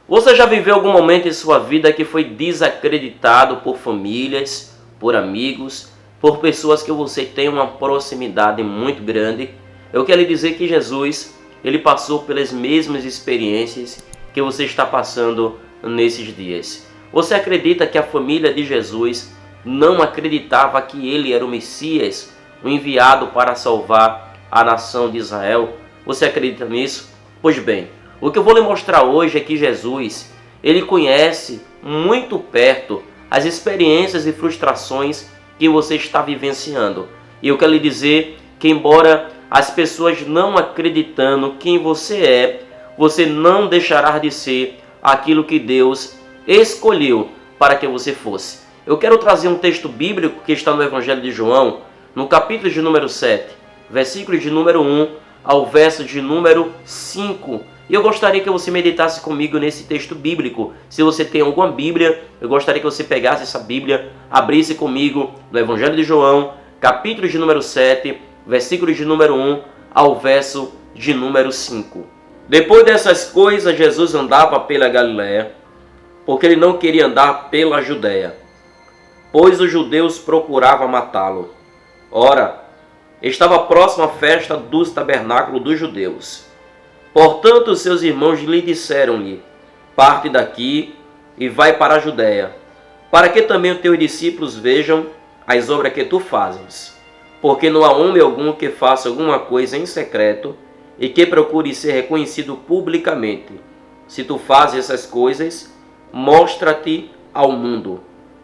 Você já viveu algum momento em sua vida que foi desacreditado por famílias, por amigos, por pessoas que você tem uma proximidade muito grande? Eu quero lhe dizer que Jesus, ele passou pelas mesmas experiências que você está passando nesses dias. Você acredita que a família de Jesus não acreditava que ele era o Messias, o enviado para salvar a nação de Israel? Você acredita nisso? Pois bem, o que eu vou lhe mostrar hoje é que Jesus, ele conhece muito perto as experiências e frustrações que você está vivenciando. E eu quero lhe dizer que, embora as pessoas não acreditando quem você é, você não deixará de ser aquilo que Deus escolheu para que você fosse. Eu quero trazer um texto bíblico que está no Evangelho de João, no capítulo de número 7, versículo de número 1 ao verso de número 5. E eu gostaria que você meditasse comigo nesse texto bíblico. Se você tem alguma Bíblia, eu gostaria que você pegasse essa Bíblia, abrisse comigo no Evangelho de João, capítulo de número 7, versículo de número 1 ao verso de número 5. Depois dessas coisas, Jesus andava pela Galiléia, porque ele não queria andar pela Judéia, pois os judeus procuravam matá-lo. Ora, estava próxima a festa dos tabernáculos dos judeus. Portanto, seus irmãos lhe disseram-lhe: parte daqui e vai para a Judéia, para que também os teus discípulos vejam as obras que tu fazes. Porque não há homem algum que faça alguma coisa em secreto e que procure ser reconhecido publicamente. Se tu fazes essas coisas, mostra-te ao mundo,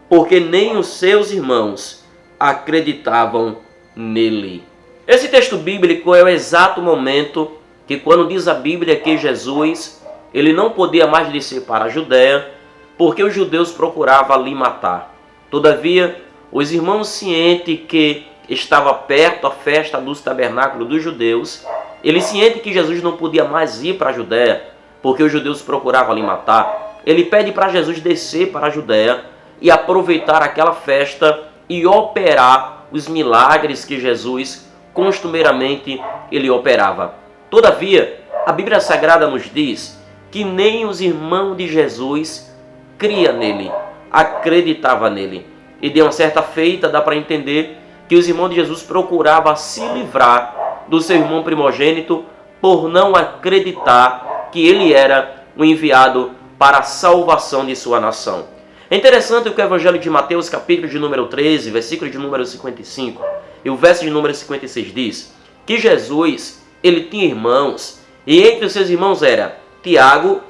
porque nem os seus irmãos acreditavam nele. Esse texto bíblico é o exato momento que, quando diz a Bíblia que Jesus, ele não podia mais descer para a Judéia, porque os judeus procuravam ali matar. Todavia, os irmãos, cientes que estava perto a festa dos tabernáculos dos judeus, eles cientes que Jesus não podia mais ir para a Judéia, porque os judeus procuravam ali matar, ele pede para Jesus descer para a Judéia e aproveitar aquela festa e operar os milagres que Jesus costumeiramente ele operava. Todavia, a Bíblia Sagrada nos diz que nem os irmãos de Jesus criam nele, acreditavam nele. E de uma certa feita dá para entender que os irmãos de Jesus procuravam se livrar do seu irmão primogênito por não acreditar que ele era o enviado para a salvação de sua nação. É interessante que o Evangelho de Mateus, capítulo de número 13, versículo de número 55, e o verso de número 56 diz que Jesus, ele tinha irmãos, e entre os seus irmãos era Tiago,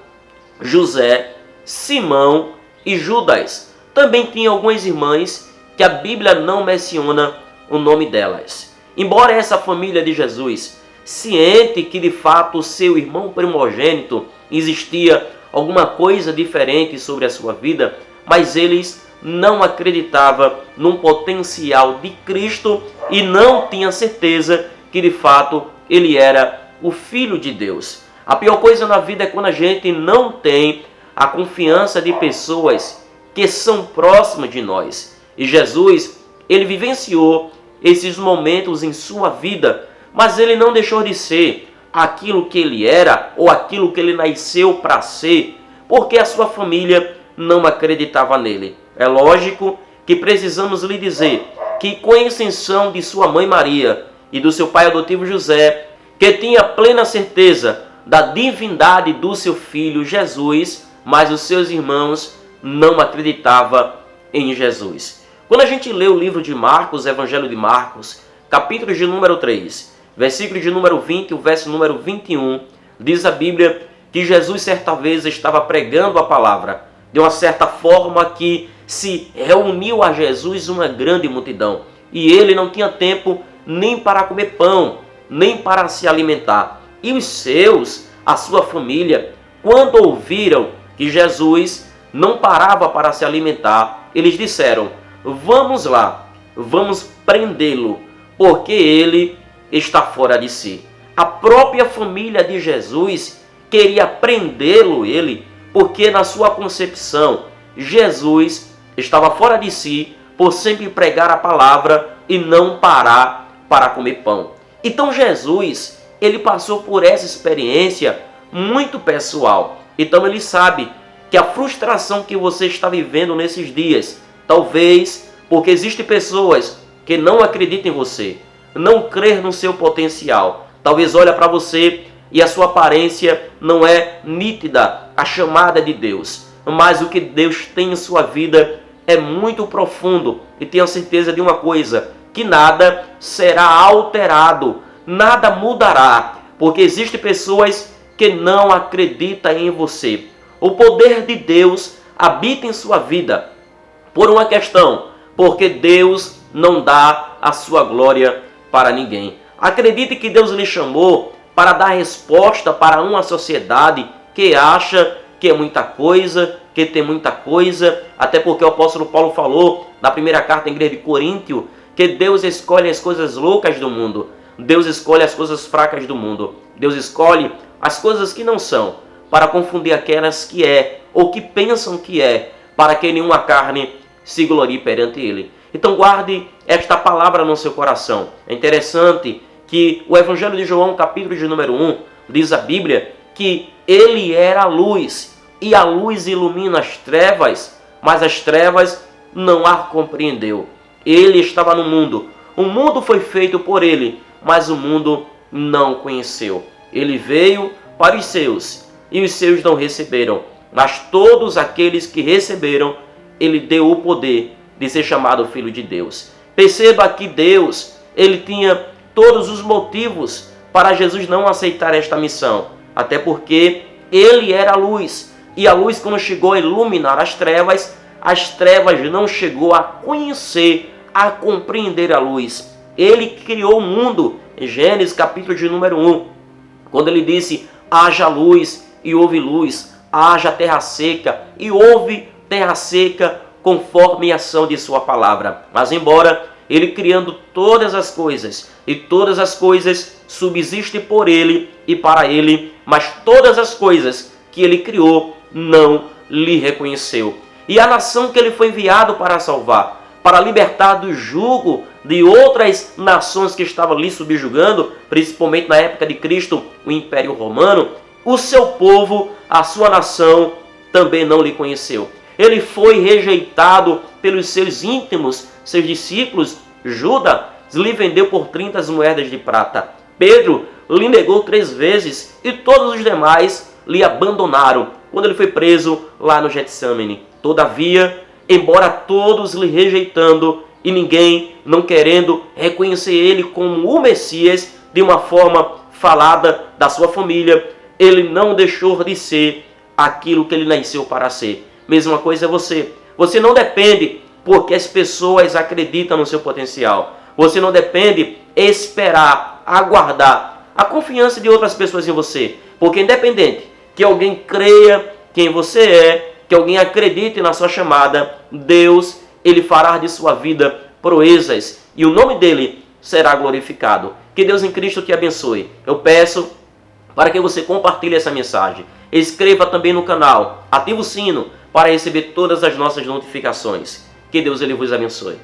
José, Simão e Judas. Também tinha algumas irmãs que a Bíblia não menciona o nome delas. Embora essa família de Jesus, ciente que de fato o seu irmão primogênito existia alguma coisa diferente sobre a sua vida, mas eles não acreditavam num potencial de Cristo e não tinham certeza que de fato ele era o Filho de Deus. A pior coisa na vida é quando a gente não tem a confiança de pessoas que são próximas de nós. E Jesus, ele vivenciou esses momentos em sua vida, mas ele não deixou de ser aquilo que ele era ou aquilo que ele nasceu para ser, porque a sua família não acreditava nele. É lógico que precisamos lhe dizer que, com exceção de sua mãe Maria e do seu pai adotivo José, que tinha plena certeza da divindade do seu filho Jesus, mas os seus irmãos não acreditavam em Jesus. Quando a gente lê o livro de Marcos, Evangelho de Marcos, capítulo de número 3, versículo de número 20 e o verso número 21, diz a Bíblia que Jesus certa vez estava pregando a palavra, de uma certa forma que se reuniu a Jesus uma grande multidão. E ele não tinha tempo nem para comer pão, nem para se alimentar. E os seus, a sua família, quando ouviram que Jesus não parava para se alimentar, eles disseram: vamos lá, vamos prendê-lo, porque ele está fora de si. A própria família de Jesus queria prendê-lo, porque na sua concepção, Jesus estava fora de si por sempre pregar a palavra e não parar para comer pão. Então Jesus, ele passou por essa experiência muito pessoal. Então ele sabe que a frustração que você está vivendo nesses dias, talvez porque existem pessoas que não acreditam em você, não crer no seu potencial, talvez olha para você e a sua aparência não é nítida, a chamada de Deus, mas o que Deus tem em sua vida é muito profundo, e tenha certeza de uma coisa, que nada será alterado, nada mudará, porque existem pessoas que não acreditam em você. O poder de Deus habita em sua vida por uma questão, porque Deus não dá a sua glória para ninguém. Acredite que Deus lhe chamou para dar resposta para uma sociedade que acha que é muita coisa, que tem muita coisa, até porque o apóstolo Paulo falou na primeira carta à igreja de Coríntio que Deus escolhe as coisas loucas do mundo, Deus escolhe as coisas fracas do mundo, Deus escolhe as coisas que não são, para confundir aquelas que é, ou que pensam que é, para que nenhuma carne se glorie perante ele. Então guarde esta palavra no seu coração. É interessante que o Evangelho de João, capítulo de número 1, diz a Bíblia que ele era a luz, e a luz ilumina as trevas, mas as trevas não a compreendeu. Ele estava no mundo, o mundo foi feito por ele, mas o mundo não o conheceu. Ele veio para os seus, e os seus não receberam, mas todos aqueles que receberam, ele deu o poder de ser chamado Filho de Deus. Perceba que Deus, ele tinha todos os motivos para Jesus não aceitar esta missão, até porque ele era a luz, e a luz, quando chegou a iluminar as trevas não chegou a conhecer, a compreender a luz. Ele criou o mundo, em Gênesis capítulo de número 1, quando ele disse, haja luz e houve luz, haja terra seca e houve terra seca, conforme a ação de sua palavra. Mas embora ele criando todas as coisas, e todas as coisas subsistem por ele e para ele, mas todas as coisas que ele criou não lhe reconheceu. E a nação que ele foi enviado para salvar, para libertar do jugo de outras nações que estavam lhe subjugando, principalmente na época de Cristo, o Império Romano, o seu povo, a sua nação, também não lhe conheceu. Ele foi rejeitado pelos seus íntimos, seus discípulos. Judas lhe vendeu por 30 moedas de prata. Pedro lhe negou 3 vezes e todos os demais lhe abandonaram quando ele foi preso lá no Getsemane. Todavia, embora todos lhe rejeitando e ninguém não querendo reconhecer ele como o Messias de uma forma falada da sua família, ele não deixou de ser aquilo que ele nasceu para ser. Mesma coisa é você. Você não depende porque as pessoas acreditam no seu potencial. Você não depende esperar, aguardar a confiança de outras pessoas em você. Porque independente que alguém creia quem você é, que alguém acredite na sua chamada, Deus, ele fará de sua vida proezas e o nome dele será glorificado. Que Deus em Cristo te abençoe. Eu peço para que você compartilhe essa mensagem. Inscreva também no canal, ative o sino para receber todas as nossas notificações. Que Deus ele vos abençoe.